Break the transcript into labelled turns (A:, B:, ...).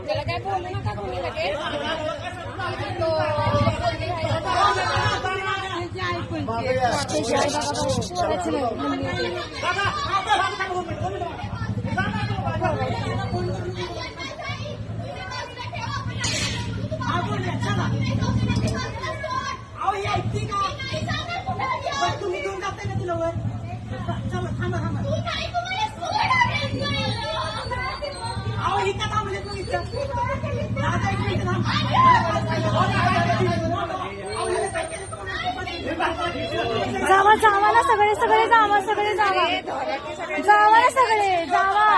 A: त्याला काय बोलू नका तुम्ही लगेच तुम्ही घेऊन जाताय ना तिला वर चला थांबा थांबा अहो इथं थांबले तुम्ही इथं दादा एक मिनिट
B: जावा जावा ना सगळे सगळे जावा सगळे जावा जावा ना सगळे जावा